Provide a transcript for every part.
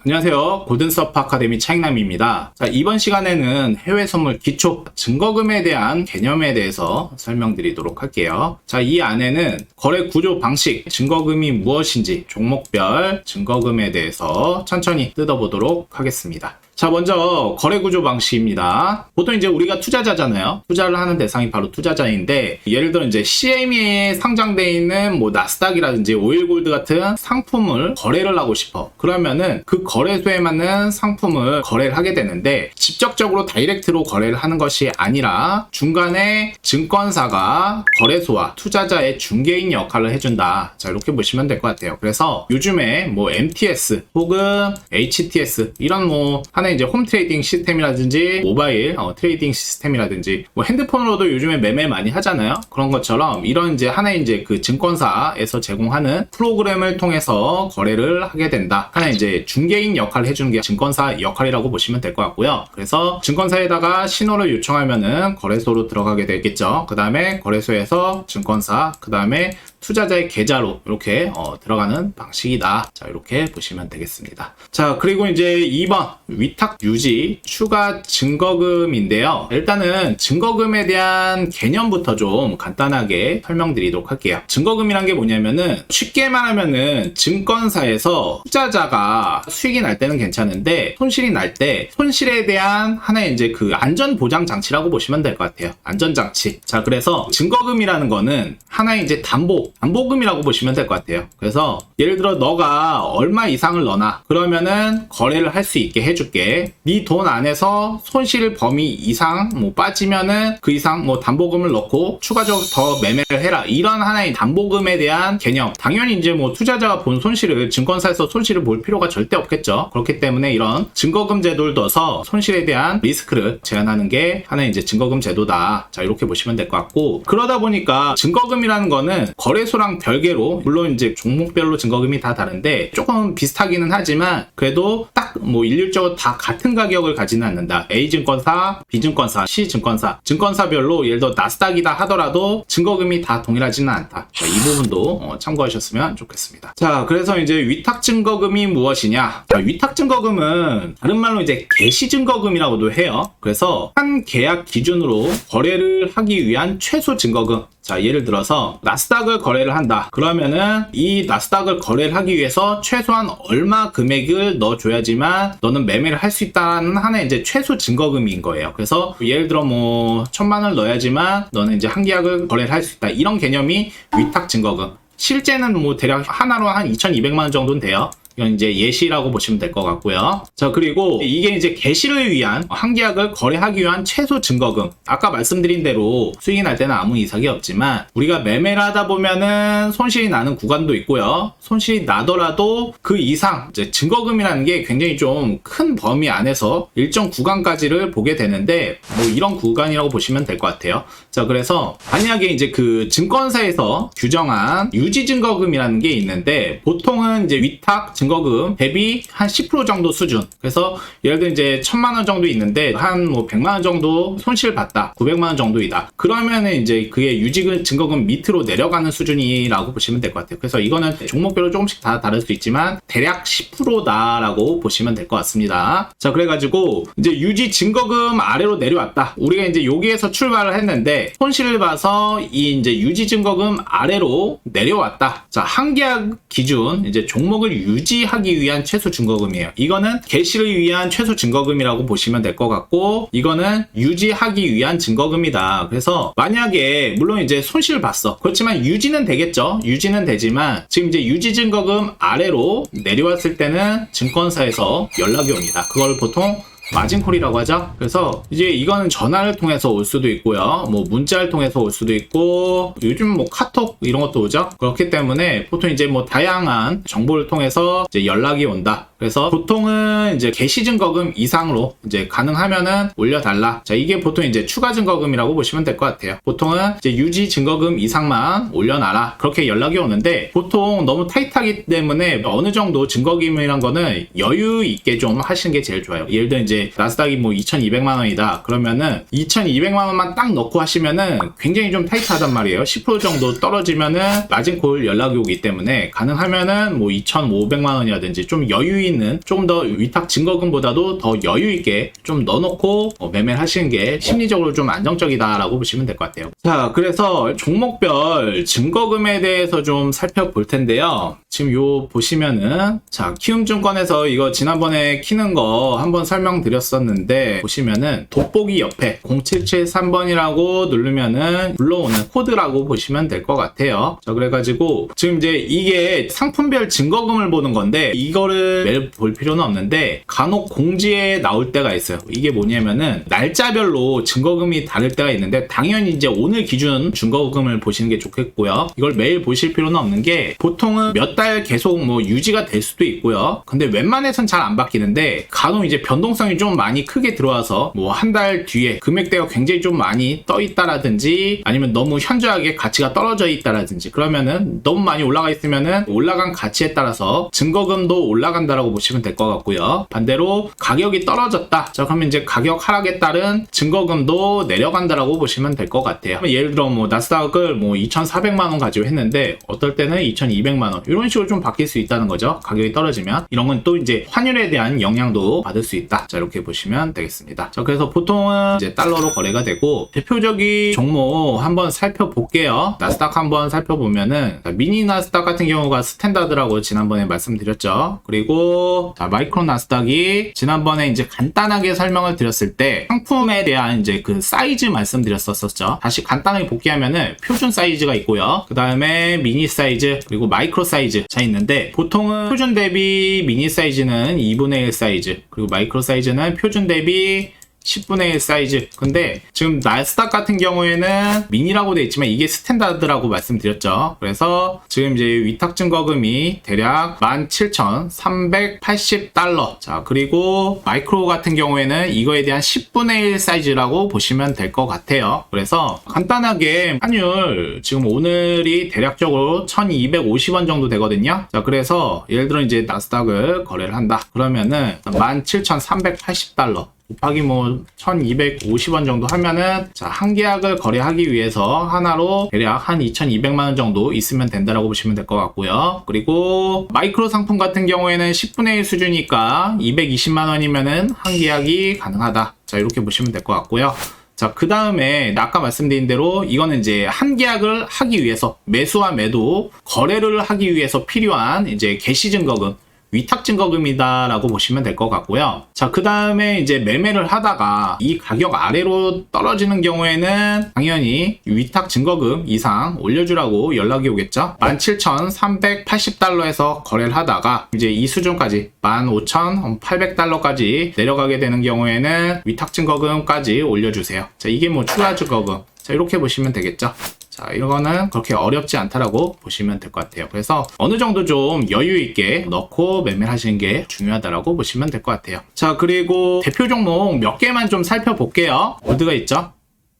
안녕하세요. 골든서프 아카데미 차익남입니다. 자, 이번 시간에는 해외 선물 기초 증거금에 대한 개념에 대해서 설명드리도록 할게요. 자, 이 안에는 거래 구조 방식, 증거금이 무엇인지 종목별 증거금에 대해서 천천히 뜯어보도록 하겠습니다. 자, 먼저 거래 구조 방식입니다. 보통 이제 우리가 투자자잖아요. 투자를 하는 대상이 바로 투자자인데, 예를 들어 이제 CME에 상장되어 있는 뭐 나스닥이라든지 오일골드 같은 상품을 거래를 하고 싶어. 그러면은 그 거래소에 맞는 상품을 거래를 하게 되는데, 직접적으로 다이렉트로 거래를 하는 것이 아니라 중간에 증권사가 거래소와 투자자의 중개인 역할을 해준다. 자, 이렇게 보시면 될 것 같아요. 그래서 요즘에 뭐 MTS 혹은 HTS 이런 뭐 하나의 이제 홈 트레이딩 시스템이라든지 모바일 트레이딩 시스템이라든지 뭐 핸드폰으로도 요즘에 매매 많이 하잖아요. 그런 것처럼 이런 이제 하나의 이제 그 증권사에서 제공하는 프로그램을 통해서 거래를 하게 된다. 하나의 이제 중개인 역할을 해주는 게 증권사 역할이라고 보시면 될 것 같고요. 그래서 증권사에다가 신호를 요청하면은 거래소로 들어가게 되겠죠. 그 다음에 거래소에서 증권사, 그 다음에 투자자의 계좌로 이렇게 들어가는 방식이다. 자, 이렇게 보시면 되겠습니다. 자, 그리고 이제 2번 위탁 유지 추가 증거금인데요. 일단은 증거금에 대한 개념부터 좀 간단하게 설명드리도록 할게요. 증거금이란 게 뭐냐면은 쉽게 말하면은 증권사에서 투자자가 수익이 날 때는 괜찮은데 손실이 날 때 손실에 대한 하나의 이제 그 안전 보장 장치라고 보시면 될 것 같아요. 안전 장치. 자, 그래서 증거금이라는 거는 하나의 이제 담보금이라고 보시면 될 것 같아요. 그래서 예를 들어 너가 얼마 이상을 넣어놔. 그러면은 거래를 할 수 있게 해줄게. 네 돈 안에서 손실 범위 이상 뭐 빠지면은 그 이상 뭐 담보금을 넣고 추가적으로 더 매매를 해라. 이런 하나의 담보금에 대한 개념. 당연히 이제 뭐 투자자가 본 손실을 증권사에서 손실을 볼 필요가 절대 없겠죠. 그렇기 때문에 이런 증거금 제도를 넣어서 손실에 대한 리스크를 제한하는 게 하나의 이제 증거금 제도다. 자, 이렇게 보시면 될 것 같고, 그러다 보니까 증거금이라는 거는 거래소랑 별개로, 물론 이제 종목별로 증거금이 다 다른데 조금 비슷하기는 하지만 그래도 딱 뭐 일률적으로 다 같은 가격을 가지는 않는다. A증권사, B증권사, C증권사, 증권사별로 예를 들어 나스닥이다 하더라도 증거금이 다 동일하지는 않다. 자, 이 부분도 참고하셨으면 좋겠습니다. 자, 그래서 이제 위탁 증거금이 무엇이냐? 자, 위탁 증거금은 다른 말로 이제 개시 증거금이라고도 해요. 그래서 한 계약 기준으로 거래를 하기 위한 최소 증거금. 자, 예를 들어서 나스닥을 거래를 한다. 그러면은 이 나스닥을 거래를 하기 위해서 최소한 얼마 금액을 넣어줘야지만 너는 매매를 할 수 있다는 하나의 이제 최소 증거금인 거예요. 그래서 예를 들어 뭐 1,000만 원을 넣어야지만 너는 이제 한 계약을 거래를 할 수 있다. 이런 개념이 위탁 증거금. 실제는 뭐 대략 하나로 한 2,200만 원 정도는 돼요. 이건 이제 예시라고 보시면 될 것 같고요. 자, 그리고 이게 이제 개시를 위한 한 계약을 거래하기 위한 최소 증거금. 아까 말씀드린 대로 수익이 날 때는 아무 이상이 없지만 우리가 매매를 하다 보면은 손실이 나는 구간도 있고요. 손실이 나더라도 그 이상 이제 증거금이라는 게 굉장히 좀 큰 범위 안에서 일정 구간까지를 보게 되는데 뭐 이런 구간이라고 보시면 될 것 같아요. 자, 그래서 만약에 이제 그 증권사에서 규정한 유지 증거금이라는 게 있는데 보통은 이제 위탁 증거금 대비 한 10% 정도 수준. 그래서 예를 들어 이제 1,000만 원 정도 있는데 한 뭐 100만 원 정도 손실 봤다. 900만 원 정도이다. 그러면은 이제 그게 유지 증거금 밑으로 내려가는 수준이라고 보시면 될 것 같아요. 그래서 이거는 종목별로 조금씩 다 다를 수 있지만 대략 10%다라고 보시면 될 것 같습니다. 자, 그래가지고 이제 유지 증거금 아래로 내려왔다. 우리가 이제 여기에서 출발을 했는데 손실을 봐서 이 이제 유지 증거금 아래로 내려왔다. 자, 한 계약 기준 이제 종목을 유지하기 위한 최소 증거금이에요. 이거는 개시를 위한 최소 증거금이라고 보시면 될 것 같고, 이거는 유지하기 위한 증거금이다. 그래서 만약에 물론 이제 손실을 봤어. 그렇지만 유지는 되겠죠. 유지는 되지만 지금 이제 유지 증거금 아래로 내려왔을 때는 증권사에서 연락이 옵니다. 그걸 보통 마진콜이라고 하죠. 그래서 이제 이거는 전화를 통해서 올 수도 있고요. 뭐 문자를 통해서 올 수도 있고 요즘 뭐 카톡 이런 것도 오죠. 그렇기 때문에 보통 이제 뭐 다양한 정보를 통해서 이제 연락이 온다. 그래서 보통은 이제 개시 증거금 이상으로 이제 가능하면은 올려달라. 자, 이게 보통 이제 추가 증거금이라고 보시면 될 것 같아요. 보통은 이제 유지 증거금 이상만 올려놔라. 그렇게 연락이 오는데 보통 너무 타이트하기 때문에 어느 정도 증거금이란 거는 여유 있게 좀 하시는 게 제일 좋아요. 예를 들어 이제 이제 나스닥이 뭐 2,200만 원이다. 그러면은 2,200만 원만 딱 넣고 하시면은 굉장히 좀 타이트하단 말이에요. 10% 정도 떨어지면은 마진콜 연락이 오기 때문에 가능하면은 뭐 2,500만 원이라든지 좀 여유 있는, 조금 더 위탁 증거금보다도 더 여유 있게 좀 넣어놓고 매매를 하시는 게 심리적으로 좀 안정적이다라고 보시면 될 것 같아요. 자, 그래서 종목별 증거금에 대해서 좀 살펴볼 텐데요. 지금 요 보시면은, 자, 키움증권에서 이거 지난번에 키는 거 한번 설명드렸었는데, 보시면은 돋보기 옆에 0773번이라고 누르면은 불러오는 코드라고 보시면 될 것 같아요. 자, 그래가지고 지금 이제 이게 상품별 증거금을 보는 건데, 이거를 매일 볼 필요는 없는데 간혹 공지에 나올 때가 있어요. 이게 뭐냐면은 날짜별로 증거금이 다를 때가 있는데, 당연히 이제 오늘 기준 증거금을 보시는 게 좋겠고요. 이걸 매일 보실 필요는 없는 게, 보통은 몇 달 계속 뭐 유지가 될 수도 있고요. 근데 웬만해선 잘 안 바뀌는데, 간혹 이제 변동성이 좀 많이 크게 들어와서 뭐 한 달 뒤에 금액대가 굉장히 좀 많이 떠 있다라든지, 아니면 너무 현저하게 가치가 떨어져 있다라든지, 그러면은 너무 많이 올라가 있으면은 올라간 가치에 따라서 증거금도 올라간다라고 보시면 될 것 같고요. 반대로 가격이 떨어졌다. 자, 그러면 이제 가격 하락에 따른 증거금도 내려간다라고 보시면 될 것 같아요. 예를 들어 뭐 나스닥을 뭐 2,400만 원 가지고 했는데 어떨 때는 2,200만 원, 이런 식으로 좀 바뀔 수 있다는 거죠. 가격이 떨어지면. 이런 건 또 이제 환율에 대한 영향도 받을 수 있다. 자, 이렇게 보시면 되겠습니다. 자, 그래서 보통은 이제 달러로 거래가 되고, 대표적인 종목 한번 살펴볼게요. 나스닥 한번 살펴보면은, 미니 나스닥 같은 경우가 스탠다드라고 지난번에 말씀드렸죠. 그리고 자, 마이크로 나스닥이 지난번에 이제 간단하게 설명을 드렸을 때 상품에 대한 이제 그 사이즈 말씀드렸었죠. 다시 간단하게 복귀하면은 표준 사이즈가 있고요. 그 다음에 미니 사이즈, 그리고 마이크로 사이즈 자 있는데, 보통은 표준 대비 미니 사이즈는 2분의 1 사이즈, 그리고 마이크로 사이즈는 표준 대비 10분의 1 사이즈. 근데 지금 나스닥 같은 경우에는 미니라고 되어 있지만 이게 스탠다드라고 말씀드렸죠. 그래서 지금 이제 위탁 증거금이 대략 17,380달러. 자, 그리고 마이크로 같은 경우에는 이거에 대한 10분의 1 사이즈라고 보시면 될 것 같아요. 그래서 간단하게 환율 지금 오늘이 대략적으로 1,250원 정도 되거든요. 자, 그래서 예를 들어 이제 나스닥을 거래를 한다. 그러면은 17,380달러 곱하기 뭐 1,250원 정도 하면은, 자, 한 계약을 거래하기 위해서 하나로 대략 한 2,200만 원 정도 있으면 된다라고 보시면 될 것 같고요. 그리고 마이크로 상품 같은 경우에는 10분의 1 수준이니까 220만 원이면은 한 계약이 가능하다. 자, 이렇게 보시면 될 것 같고요. 자, 그 다음에 아까 말씀드린 대로 이거는 이제 한 계약을 하기 위해서, 매수와 매도 거래를 하기 위해서 필요한 이제 개시 증거금, 위탁 증거금이다라고 보시면 될 것 같고요. 자, 그 다음에 이제 매매를 하다가 이 가격 아래로 떨어지는 경우에는 당연히 위탁 증거금 이상 올려주라고 연락이 오겠죠. 17,380달러에서 거래를 하다가 이제 이 수준까지 15,800달러까지 내려가게 되는 경우에는 위탁 증거금까지 올려주세요. 자, 이게 뭐 추가 증거금. 자, 이렇게 보시면 되겠죠. 자, 이거는 그렇게 어렵지 않다라고 보시면 될 것 같아요. 그래서 어느 정도 좀 여유 있게 넣고 매매를 하시는 게 중요하다라고 보시면 될 것 같아요. 자, 그리고 대표 종목 몇 개만 좀 살펴볼게요. 골드가 있죠?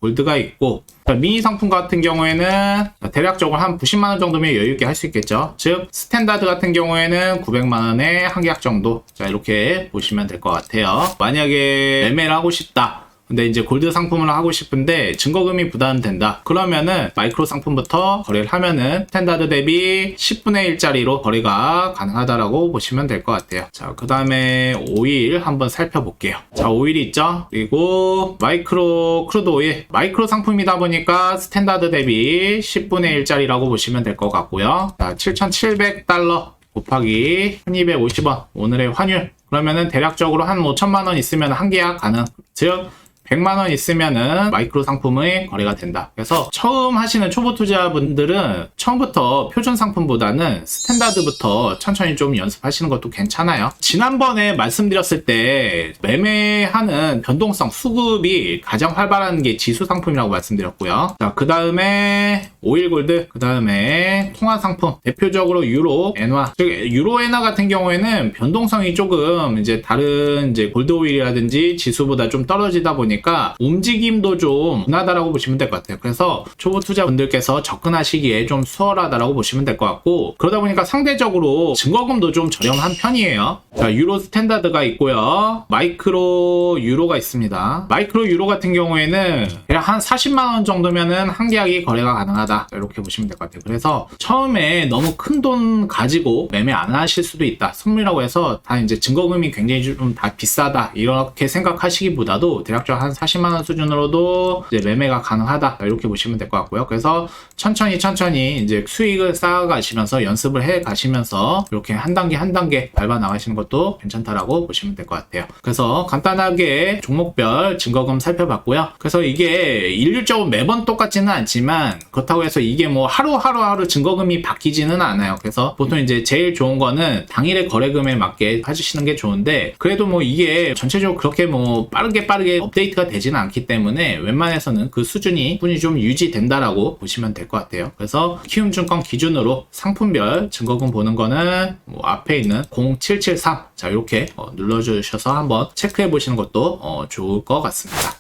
골드가 있고, 자, 미니 상품 같은 경우에는 대략적으로 한 90만 원 정도면 여유 있게 할 수 있겠죠. 즉 스탠다드 같은 경우에는 900만 원에 한 계약 정도. 자, 이렇게 보시면 될 것 같아요. 만약에 매매를 하고 싶다. 근데 이제 골드 상품을 하고 싶은데 증거금이 부담된다. 그러면은 마이크로 상품부터 거래를 하면은 스탠다드 대비 10분의 1짜리로 거래가 가능하다라고 보시면 될 것 같아요. 자, 그 다음에 오일 한번 살펴볼게요. 자, 오일이 있죠? 그리고 마이크로 크루드 오일. 마이크로 상품이다 보니까 스탠다드 대비 10분의 1짜리라고 보시면 될 것 같고요. 자, 7,700달러 곱하기 1,250원. 오늘의 환율. 그러면은 대략적으로 한 5천만 원 있으면 한 계약 가능. 즉 100만 원 있으면은 마이크로 상품의 거래가 된다. 그래서 처음 하시는 초보 투자분들은 처음부터 표준 상품보다는 스탠다드부터 천천히 좀 연습하시는 것도 괜찮아요. 지난번에 말씀드렸을 때 매매하는 변동성 수급이 가장 활발한 게 지수 상품이라고 말씀드렸고요. 자, 그 다음에 오일 골드, 그 다음에 통화 상품, 대표적으로 유로, 엔화. 즉 유로 엔화 같은 경우에는 변동성이 조금 이제 다른 이제 골드 오일이라든지 지수보다 좀 떨어지다 보니까 보니까 움직임도 좀 둔하다라고 보시면 될 것 같아요. 그래서 초보 투자분들께서 접근하시기에 좀 수월하다라고 보시면 될 것 같고, 그러다 보니까 상대적으로 증거금도 좀 저렴한 편이에요. 자, 유로 스탠다드가 있고요. 마이크로 유로가 있습니다. 마이크로 유로 같은 경우에는 그냥 한 40만원 정도면은 한 계약이 거래가 가능하다, 이렇게 보시면 될 것 같아요. 그래서 처음에 너무 큰 돈 가지고 매매 안 하실 수도 있다. 선물이라고 해서 다 이제 증거금이 굉장히 좀 다 비싸다, 이렇게 생각하시기보다도 대략적으로 한 40만원 수준으로도 이제 매매가 가능하다, 이렇게 보시면 될 것 같고요. 그래서 천천히 이제 수익을 쌓아가시면서 연습을 해 가시면서 이렇게 한 단계 한 단계 밟아 나가시는 것도 괜찮다라고 보시면 될 것 같아요. 그래서 간단하게 종목별 증거금 살펴봤고요. 그래서 이게 일률적으로 매번 똑같지는 않지만, 그렇다고 해서 이게 뭐 하루 증거금이 바뀌지는 않아요. 그래서 보통 이제 제일 좋은 거는 당일의 거래금에 맞게 해주시는 게 좋은데, 그래도 뭐 이게 전체적으로 그렇게 뭐 빠르게 업데이트가 되지는 않기 때문에 웬만해서는 그 수준이 좀 유지된다라고 보시면 될 것 같아요. 그래서 키움증권 기준으로 상품별 증거금 보는 거는 뭐 앞에 있는 0773, 자 이렇게 눌러주셔서 한번 체크해 보시는 것도 좋을 것 같습니다.